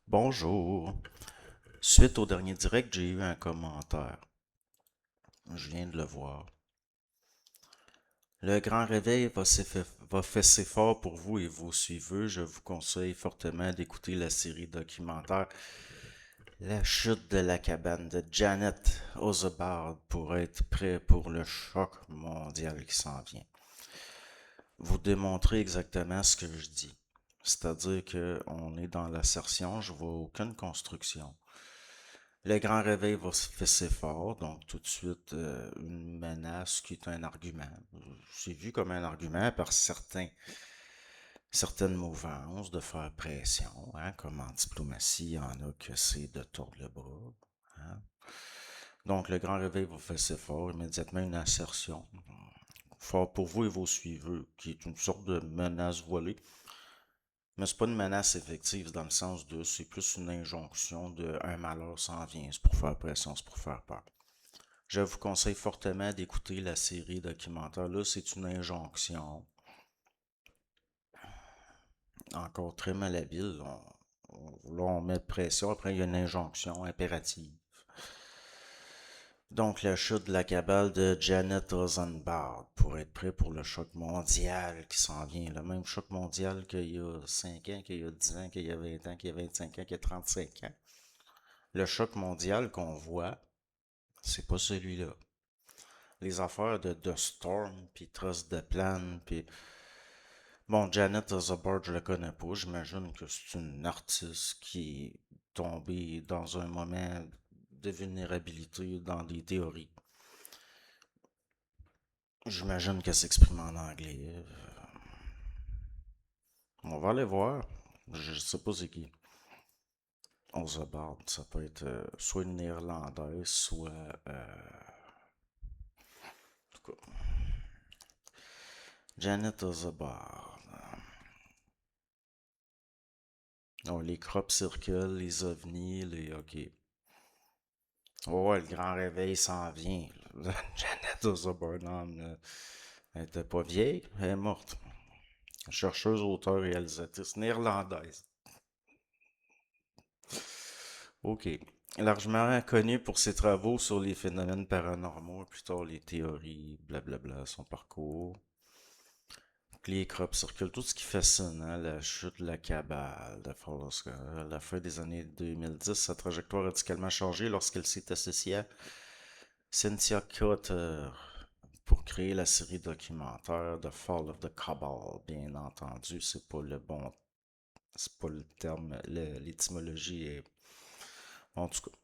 Bonjour. Suite au dernier direct, j'ai eu un commentaire. Je viens de le voir. Le grand réveil va fesser fort pour vous et vos suiveux. Je vous conseille fortement d'écouter la série documentaire La chute de la cabane de Janet Osebard pour être prêt pour le choc mondial qui s'en vient. Vous démontrez exactement ce que je dis. C'est-à-dire qu'on est dans l'assertion, je vois aucune construction. Le grand réveil va se fesser fort, donc tout de suite une menace qui est un argument. C'est vu comme un argument par certaines mouvances de faire pression, hein, comme en diplomatie, il y en a que c'est de tordre le bras. Hein. Donc le grand réveil va fesser fort, immédiatement une assertion. Fort pour vous et vos suiveux, qui est une sorte de menace voilée. Mais c'est pas une menace effective dans le sens de, c'est plus une injonction de un malheur s'en vient, c'est pour faire pression, c'est pour faire peur. Je vous conseille fortement d'écouter la série documentaire. Là, c'est une injonction, encore très malhabile. Là, on met de pression, après il y a une injonction impérative. Donc, la chute de la cabale de Janet Rosenbard pour être prêt pour le choc mondial qui s'en vient. Le même choc mondial qu'il y a 5 ans, qu'il y a 10 ans, qu'il y a 20 ans, qu'il y a 25 ans, qu'il y a 35 ans. Le choc mondial qu'on voit, c'est pas celui-là. Les affaires de The Storm, puis Trust de Plan, puis bon, Janet Osborne, je la connais pas. J'imagine que c'est une artiste qui est tombée dans un moment de vulnérabilité dans des théories. J'imagine qu'elle s'exprime en anglais. On va aller voir. Je sais pas c'est qui. Osborne, ça peut être soit une néerlandaise, soit... en tout cas, Janet Osborne. Oh, les crop circles, les ovnis, les... Ok. Oh, ouais, le grand réveil s'en vient. Janet Osborne, elle était pas vieille, elle est morte. Chercheuse, auteure, réalisatrice néerlandaise. Ok. Largement connue pour ses travaux sur les phénomènes paranormaux, et plus tard les théories, blablabla, son parcours. Les crop circles, tout ce qui fascine, hein, la chute de la cabale, de Forrest à la fin des années 2010, sa trajectoire a radicalement changé lorsqu'elle s'est associée à Cynthia Cutter pour créer la série documentaire The Fall of the Cabal. Bien entendu, c'est pas le terme, l'étymologie est... En tout cas,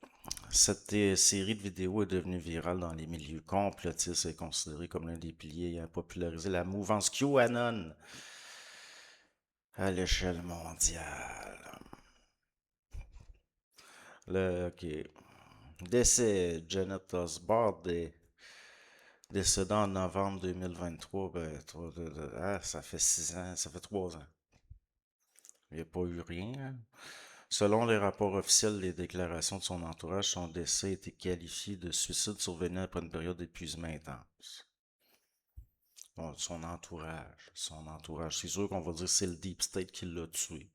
cette série de vidéos est devenue virale dans les milieux complotistes et est considérée comme l'un des piliers ayant popularisé la mouvance QAnon à l'échelle mondiale. Ok. Décès, Janet Osborne est décédée en novembre 2023. Ben, ça fait 6 ans, ça fait 3 ans. Il n'y a pas eu rien. Hein. Selon les rapports officiels, les déclarations de son entourage, son décès a été qualifié de suicide survenu après une période d'épuisement intense. Bon, son entourage, son entourage. C'est sûr qu'on va dire que c'est le Deep State qui l'a tué.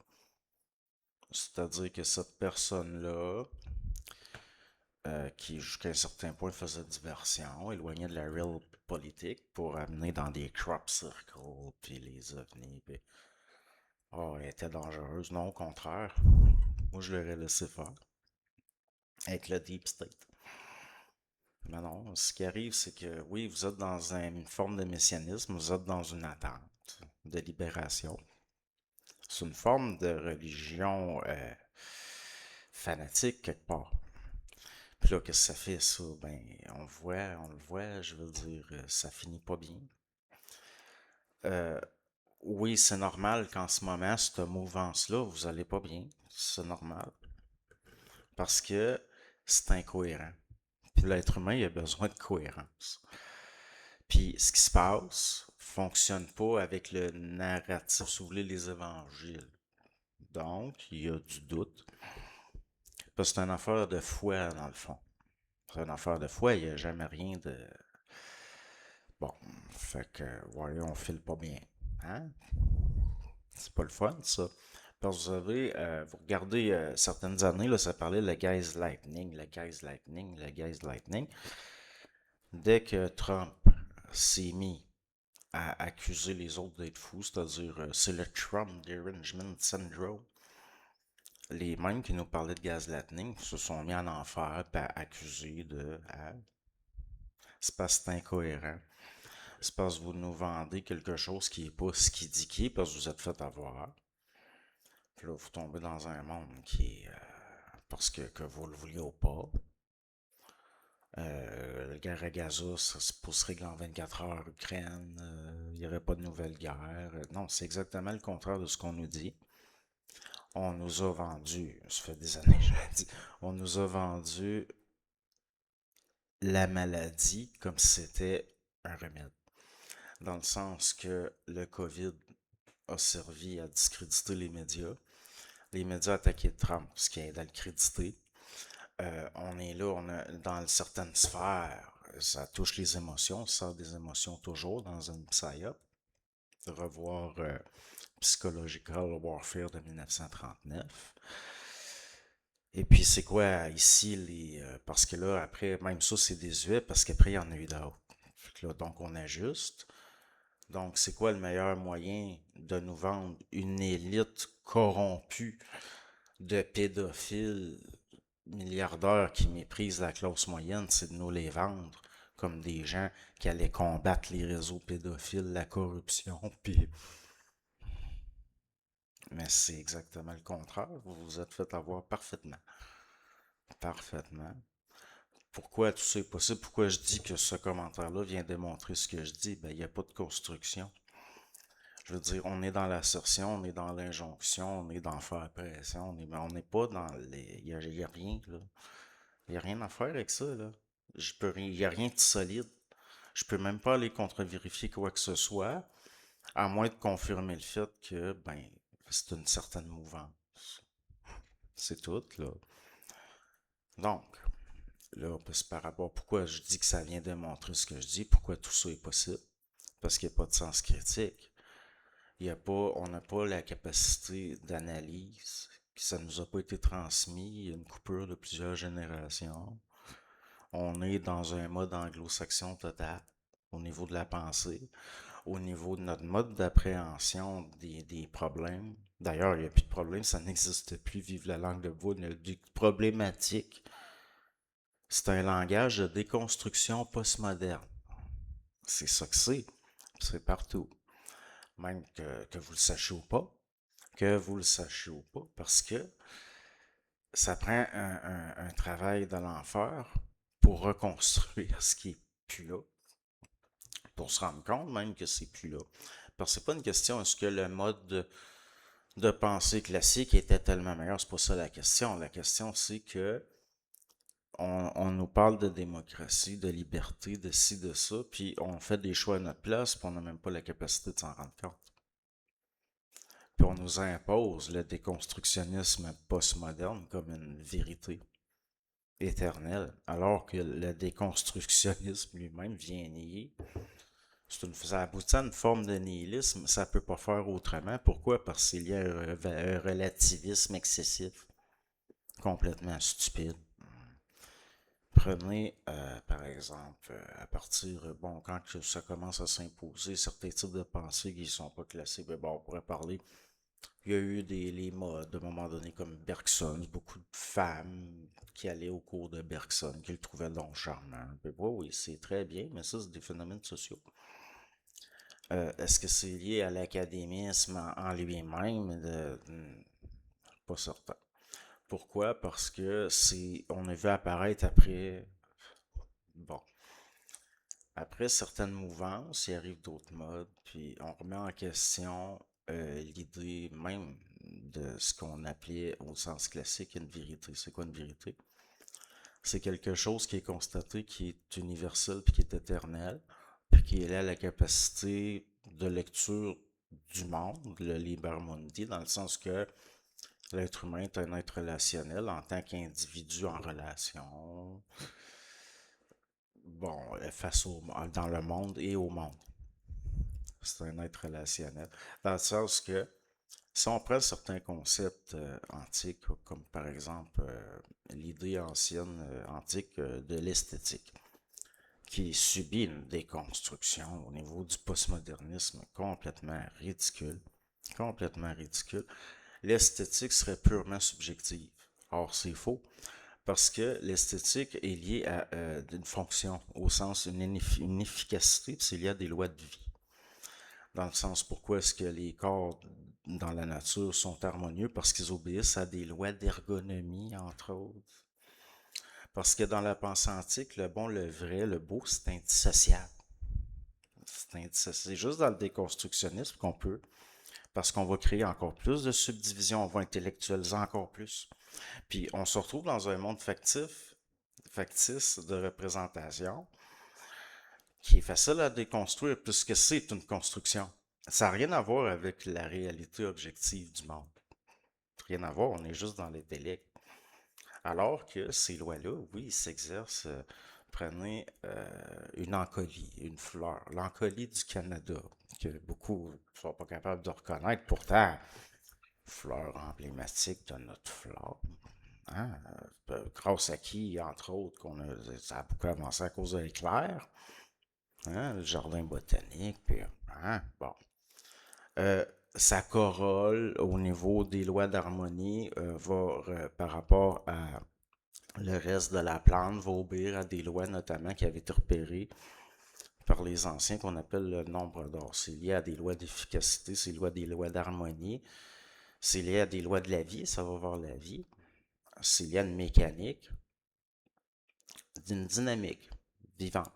C'est-à-dire que cette personne-là, qui jusqu'à un certain point faisait diversion, éloignait de la real politique pour amener dans des crop circles, puis les ovnis, puis... Oh, elle était dangereuse. Non, au contraire. Moi, je l'aurais laissé faire. Avec le Deep State. Mais non, ce qui arrive, c'est que oui, vous êtes dans une forme de messianisme, vous êtes dans une attente de libération. C'est une forme de religion fanatique quelque part. Puis là, qu'est-ce que ça fait ça? Ben, on le voit, je veux dire, ça finit pas bien. Euh, oui, c'est normal qu'en ce moment, cette mouvance-là, vous allez pas bien. C'est normal. Parce que c'est incohérent. Puis l'être humain, il a besoin de cohérence. Puis ce qui se passe fonctionne pas avec le narratif, si vous voulez, les évangiles. Donc, il y a du doute. Parce que c'est une affaire de foi, dans le fond. C'est une affaire de foi, il n'y a jamais rien de... Bon, fait que, voyons, on file pas bien. Hein? C'est pas le fun, ça. Parce que vous savez, vous regardez certaines années, là, ça parlait le gaslighting, le gaslighting, le gaslighting. Dès que Trump s'est mis à accuser les autres d'être fous, c'est-à-dire c'est le Trump derangement syndrome, les mêmes qui nous parlaient de gaslighting se sont mis en enfer et accuser de c'est parce que c'est incohérent. C'est parce que vous nous vendez quelque chose qui est pas ce qu'il dit qui est, parce que vous êtes fait avoir. Puis là, vous tombez dans un monde qui est parce que vous le vouliez ou pas. La guerre à Gaza, ça se pousserait en 24 heures, Ukraine, il n'y aurait pas de nouvelle guerre. Non, c'est exactement le contraire de ce qu'on nous dit. On nous a vendu, ça fait des années que je l'ai dit, on nous a vendu la maladie comme si c'était un remède. Dans le sens que le COVID a servi à discréditer les médias. Les médias attaquaient Trump, ce qui aide à le créditer. On est là, on a, dans certaines sphères, ça touche les émotions, ça sort des émotions toujours dans une psyop. De revoir Psychological Warfare de 1939. Et puis c'est quoi ici parce que là, après, même ça, c'est désuet, parce qu'après, il y en a eu d'autres. Donc on ajuste. Donc c'est quoi le meilleur moyen de nous vendre une élite corrompue de pédophiles milliardaires qui méprisent la classe moyenne, c'est de nous les vendre comme des gens qui allaient combattre les réseaux pédophiles, la corruption, puis... Mais c'est exactement le contraire. Vous vous êtes fait avoir parfaitement. Parfaitement. Pourquoi tout ça est possible? Pourquoi je dis que ce commentaire-là vient démontrer ce que je dis? Ben, il n'y a pas de construction. Je veux dire, on est dans l'assertion, on est dans l'injonction, on est dans faire pression, on n'est pas dans les... Il y a rien, là. Il n'y a rien à faire avec ça, là. Il n'y a rien de solide. Je peux même pas aller contre-vérifier quoi que ce soit, à moins de confirmer le fait que, ben, c'est une certaine mouvance. C'est tout, là. Donc, là, c'est par rapport à pourquoi je dis que ça vient démontrer ce que je dis, pourquoi tout ça est possible. Parce qu'il n'y a pas de sens critique. Il y a pas, on n'a pas la capacité d'analyse, ça ne nous a pas été transmis, il y a une coupure de plusieurs générations. On est dans un mode anglo-saxon total au niveau de la pensée, au niveau de notre mode d'appréhension des problèmes. D'ailleurs, il n'y a plus de problème, ça n'existe plus. Vive la langue de bois, il n'y a plus de problématique. C'est un langage de déconstruction postmoderne. C'est ça que c'est. C'est partout. Même que vous le sachiez ou pas. Que vous le sachiez ou pas. Parce que ça prend un travail de l'enfer pour reconstruire ce qui est plus là. Pour se rendre compte même que c'est plus là. Parce que c'est pas une question, est-ce que le mode de pensée classique était tellement meilleur? C'est pas ça la question. La question, c'est que on nous parle de démocratie, de liberté, de ci, de ça, puis on fait des choix à notre place, puis on n'a même pas la capacité de s'en rendre compte. Puis on nous impose le déconstructionnisme postmoderne comme une vérité éternelle, alors que le déconstructionnisme lui-même vient nier. Ça aboutit à une forme de nihilisme, ça peut pas faire autrement. Pourquoi? Parce qu'il y a un relativisme excessif, complètement stupide. Prenez, par exemple, à partir, bon, quand ça commence à s'imposer, certains types de pensées qui ne sont pas classés, mais bon, on pourrait parler. Il y a eu les modes, à un moment donné, comme Bergson, beaucoup de femmes qui allaient au cours de Bergson, qui le trouvaient donc charmant. Oui, oui, c'est très bien, mais ça, c'est des phénomènes sociaux. Est-ce que c'est lié à l'académisme en lui-même? Pas certain. Pourquoi? Parce que on a vu apparaître bon, après certaines mouvances, il arrive d'autres modes, puis on remet en question l'idée même de ce qu'on appelait au sens classique une vérité. C'est quoi une vérité? C'est quelque chose qui est constaté, qui est universel, puis qui est éternel, puis qui est là la capacité de lecture du monde, le liber mundi, dans le sens que l'être humain est un être relationnel en tant qu'individu en relation, bon, dans le monde et au monde. C'est un être relationnel. Dans le sens que Si on prend certains concepts antiques, comme par exemple l'idée ancienne antique de l'esthétique, qui subit une déconstruction au niveau du postmodernisme complètement ridicule, l'esthétique serait purement subjective. Or, c'est faux, parce que l'esthétique est liée à une fonction, au sens une efficacité, puis c'est lié à des lois de vie. Dans le sens, pourquoi est-ce que les corps dans la nature sont harmonieux? Parce qu'ils obéissent à des lois d'ergonomie, entre autres. Parce que dans la pensée antique, le bon, le vrai, le beau, c'est indissociable. C'est juste dans le déconstructionnisme qu'on peut, parce qu'on va créer encore plus de subdivisions, on va intellectualiser encore plus. Puis on se retrouve dans un monde factice de représentation, qui est facile à déconstruire puisque c'est une construction. Ça n'a rien à voir avec la réalité objective du monde. Rien à voir, on est juste dans l'intellect. Alors que ces lois-là, oui, ils s'exercent. Prenez une encolie, une fleur, l'encolie du Canada, que beaucoup ne sont pas capables de reconnaître. Pourtant, fleur emblématique de notre flore. Hein? Grâce à qui, entre autres, ça a beaucoup avancé à cause de l'éclair. Hein? Le jardin botanique, puis, hein? Bon. Euh, Sa corolle au niveau des lois d'harmonie par rapport à le reste de la plante va obéir à des lois notamment qui avaient été repérées par les anciens qu'on appelle le nombre d'or. C'est lié à des lois d'efficacité, c'est lié à des lois d'harmonie, c'est lié à des lois de la vie, ça va voir la vie, c'est lié à une mécanique, d'une dynamique vivante.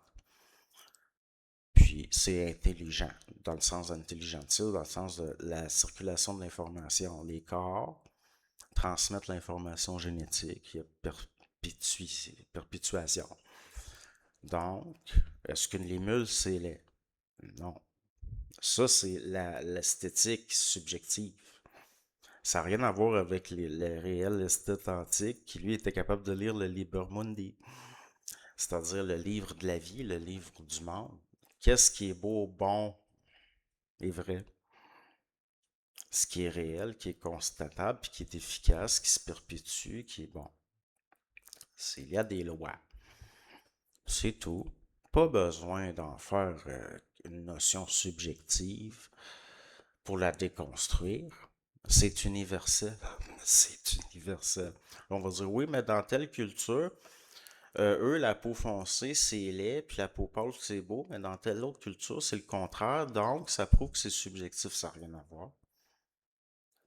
Puis c'est intelligent, dans le sens d'intelligentsia, dans le sens de la circulation de l'information. Les corps transmettent l'information génétique, il y a perpétuation. Donc, est-ce qu'une limule, c'est laid? Non. Ça, c'est l'esthétique subjective. Ça n'a rien à voir avec le réel esthète antique qui, lui, était capable de lire le Liber Mundi, c'est-à-dire le livre de la vie, le livre du monde. Qu'est-ce qui est beau, bon et vrai? Ce qui est réel, qui est constatable, puis qui est efficace, qui se perpétue, qui est bon. Il y a des lois. C'est tout. Pas besoin d'en faire une notion subjective pour la déconstruire. C'est universel. C'est universel. On va dire oui, mais dans telle culture, eux, la peau foncée, c'est laid, puis la peau pâle, c'est beau, mais dans telle autre culture, c'est le contraire. Donc, ça prouve que c'est subjectif, ça n'a rien à voir.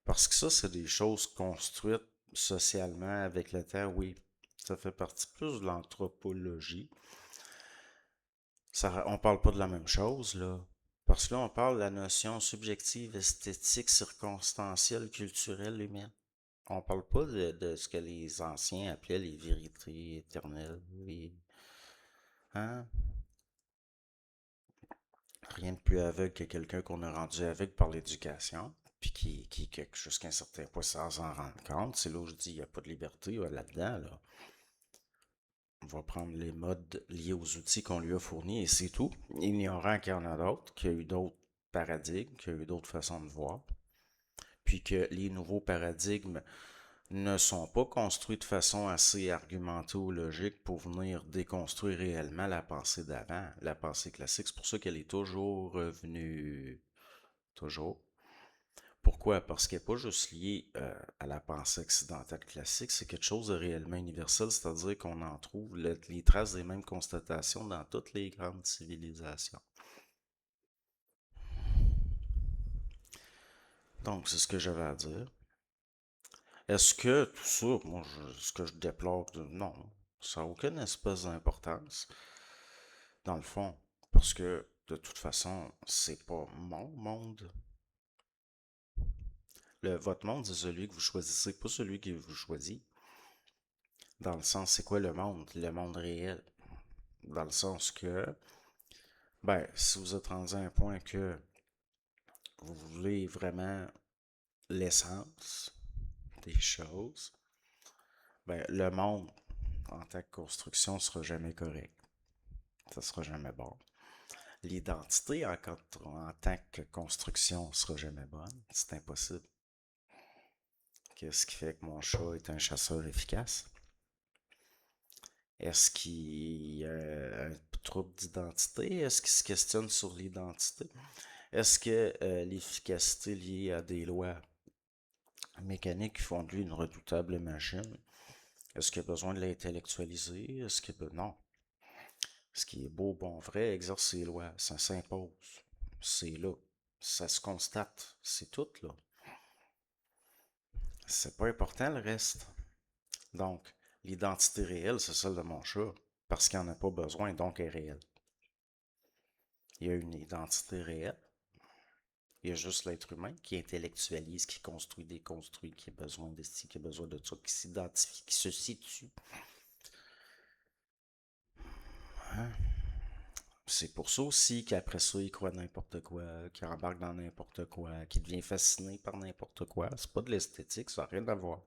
Parce que ça, c'est des choses construites socialement avec le temps, oui. Ça fait partie plus de l'anthropologie. On parle pas de la même chose, là. Parce que là, on parle de la notion subjective, esthétique, circonstancielle, culturelle, humaine. On parle pas de ce que les anciens appelaient les vérités éternelles. Hein? Rien de plus aveugle que quelqu'un qu'on a rendu aveugle par l'éducation, puis qui jusqu'à un certain point, sans s'en rendre compte. C'est là où je dis, il n'y a pas de liberté là-dedans, là. On va prendre les modes liés aux outils qu'on lui a fournis et c'est tout. Ignorant qu'il y en a d'autres, qu'il y a eu d'autres paradigmes, qu'il y a eu d'autres façons de voir, puis que les nouveaux paradigmes ne sont pas construits de façon assez argumentée ou logique pour venir déconstruire réellement la pensée d'avant, la pensée classique. C'est pour ça qu'elle est toujours revenue. Toujours. Pourquoi? Parce qu'elle n'est pas juste liée à la pensée occidentale classique, c'est quelque chose de réellement universel, c'est-à-dire qu'on en trouve les traces des mêmes constatations dans toutes les grandes civilisations. Donc, c'est ce que j'avais à dire. Est-ce que tout ça, ce que je déplore, non, ça n'a aucune espèce d'importance, dans le fond, parce que de toute façon, c'est pas mon monde. Votre monde, c'est celui que vous choisissez, pas celui qui vous choisit. Dans le sens, c'est quoi le monde? Le monde réel. Dans le sens que, ben, si vous êtes rendu à un point que vous voulez vraiment l'essence des choses, ben, le monde en tant que construction sera jamais correct. Ça sera jamais bon. L'identité en tant que construction sera jamais bonne. C'est impossible. Qu'est-ce qui fait que mon chat est un chasseur efficace? Est-ce qu'il a un trouble d'identité? Est-ce qu'il se questionne sur l'identité? Est-ce que l'efficacité liée à des lois mécaniques font de lui une redoutable machine? Est-ce qu'il a besoin de l'intellectualiser? Est-ce que non? Ce qui est beau, bon, vrai, exerce ses lois, ça s'impose. C'est là. Ça se constate. C'est tout, là. C'est pas important le reste. Donc, l'identité réelle, c'est celle de mon chat. Parce qu'il n'en a pas besoin, donc elle est réelle. Il y a une identité réelle. Il y a juste l'être humain qui intellectualise, qui construit, déconstruit, qui a besoin de ci, qui a besoin de ça, qui s'identifie, qui se situe. Hein? C'est pour ça aussi qu'après ça, il croit n'importe quoi, qu'il embarque dans n'importe quoi, qu'il devient fasciné par n'importe quoi. C'est pas de l'esthétique, ça n'a rien à voir.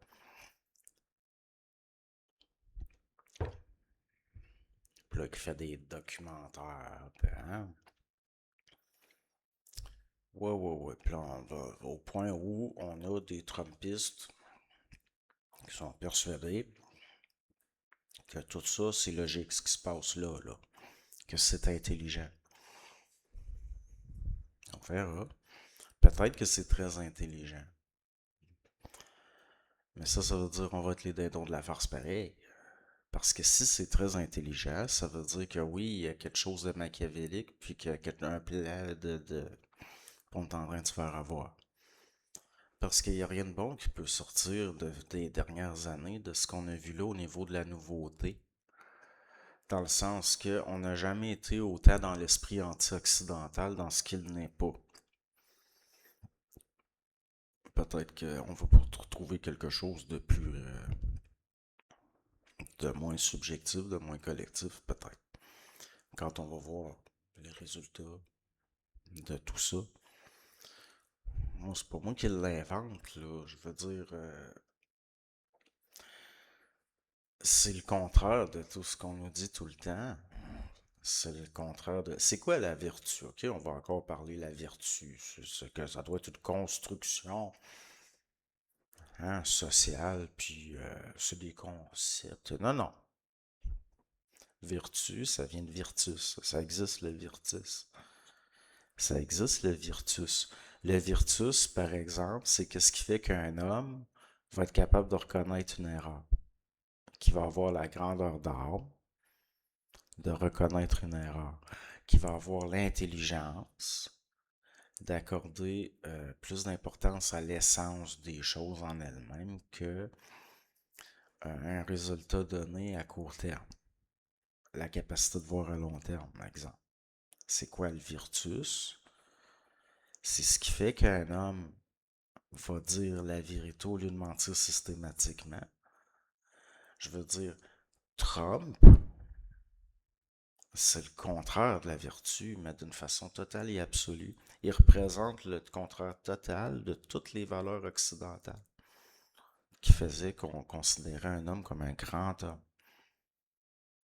Puis là, qui fait des documentaires, puis, hein? Ouais, ouais, ouais. Puis là, on va au point où on a des Trumpistes qui sont persuadés que tout ça, c'est logique, ce qui se passe là, là. Que c'est intelligent. On verra. Peut-être que c'est très intelligent. Mais ça veut dire qu'on va être les dindons de la farce pareil. Parce que si c'est très intelligent, ça veut dire que oui, il y a quelque chose de machiavélique, puis qu'il y a un plan qu'on est en train de se faire avoir. Parce qu'il n'y a rien de bon qui peut sortir des dernières années de ce qu'on a vu là au niveau de la nouveauté. Dans le sens qu'on n'a jamais été autant dans l'esprit anti-occidental dans ce qu'il n'est pas. Peut-être qu'on va retrouver quelque chose de plus, de moins subjectif, de moins collectif, peut-être. Quand on va voir les résultats de tout ça. Moi, c'est pas moi qui l'invente, là. Je veux dire, c'est le contraire de tout ce qu'on nous dit tout le temps. C'est le contraire de. C'est quoi la vertu? Ok, on va encore parler de la vertu. C'est que ça doit être une construction, hein, sociale, puis c'est des concepts. Non, non. Vertu, ça vient de virtus. Ça existe le virtus. Ça existe le virtus. Le virtus, par exemple, c'est qu'est-ce qui fait qu'un homme va être capable de reconnaître une erreur, qui va avoir la grandeur d'âme de reconnaître une erreur, qui va avoir l'intelligence d'accorder plus d'importance à l'essence des choses en elles-mêmes que un résultat donné à court terme. La capacité de voir à long terme, par exemple. C'est quoi le virtus? C'est ce qui fait qu'un homme va dire la vérité au lieu de mentir systématiquement. Je veux dire, Trump, c'est le contraire de la vertu, mais d'une façon totale et absolue. Il représente le contraire total de toutes les valeurs occidentales qui faisaient qu'on considérait un homme comme un grand homme.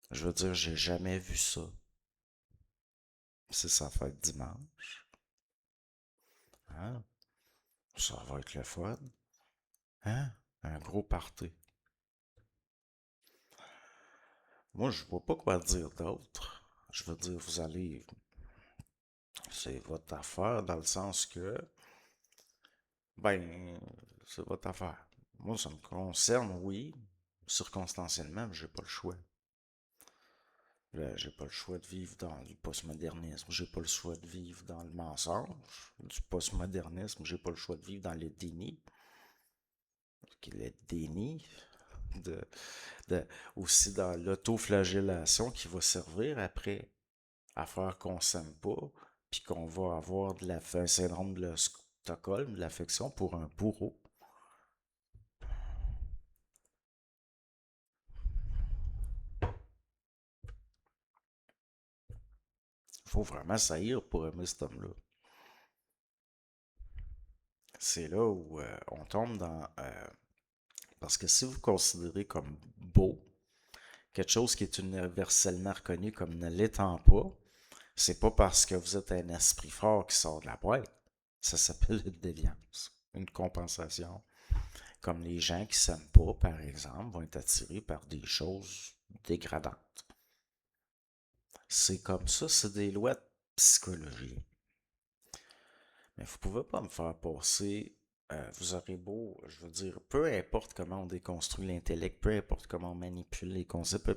Je veux dire, j'ai jamais vu ça. C'est sa fête dimanche. Hein? Ça va être le fun. Hein? Un gros party. Moi, je vois pas quoi dire d'autre. Je veux dire, vous allez. C'est votre affaire dans le sens que. Ben, c'est votre affaire. Moi, ça me concerne, oui, circonstanciellement, mais j'ai pas le choix. J'ai pas le choix de vivre dans le postmodernisme. J'ai pas le choix de vivre dans le mensonge du postmodernisme. J'ai pas le choix de vivre dans le déni. Le déni de, de- aussi dans l'autoflagellation qui va servir après à faire qu'on s'aime pas, puis qu'on va avoir un syndrome de Stockholm, de l'affection pour un bourreau. Il faut vraiment saillir pour aimer cet homme-là. C'est là où on tombe dans... parce que si vous considérez comme beau quelque chose qui est universellement reconnu comme ne l'étant pas, c'est pas parce que vous êtes un esprit fort qui sort de la boîte. Ça s'appelle une déviance, une compensation. Comme les gens qui s'aiment pas, par exemple, vont être attirés par des choses dégradantes. C'est comme ça, c'est des lois de psychologie. Mais vous pouvez pas me faire passer, vous aurez beau, je veux dire, peu importe comment on déconstruit l'intellect, peu importe comment on manipule les concepts,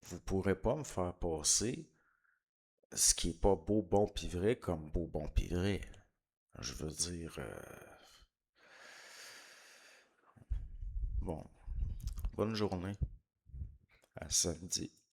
vous pourrez pas me faire passer ce qui est pas beau, bon pis vrai comme beau, bon pis vrai. Je veux dire, bon, bonne journée, à samedi.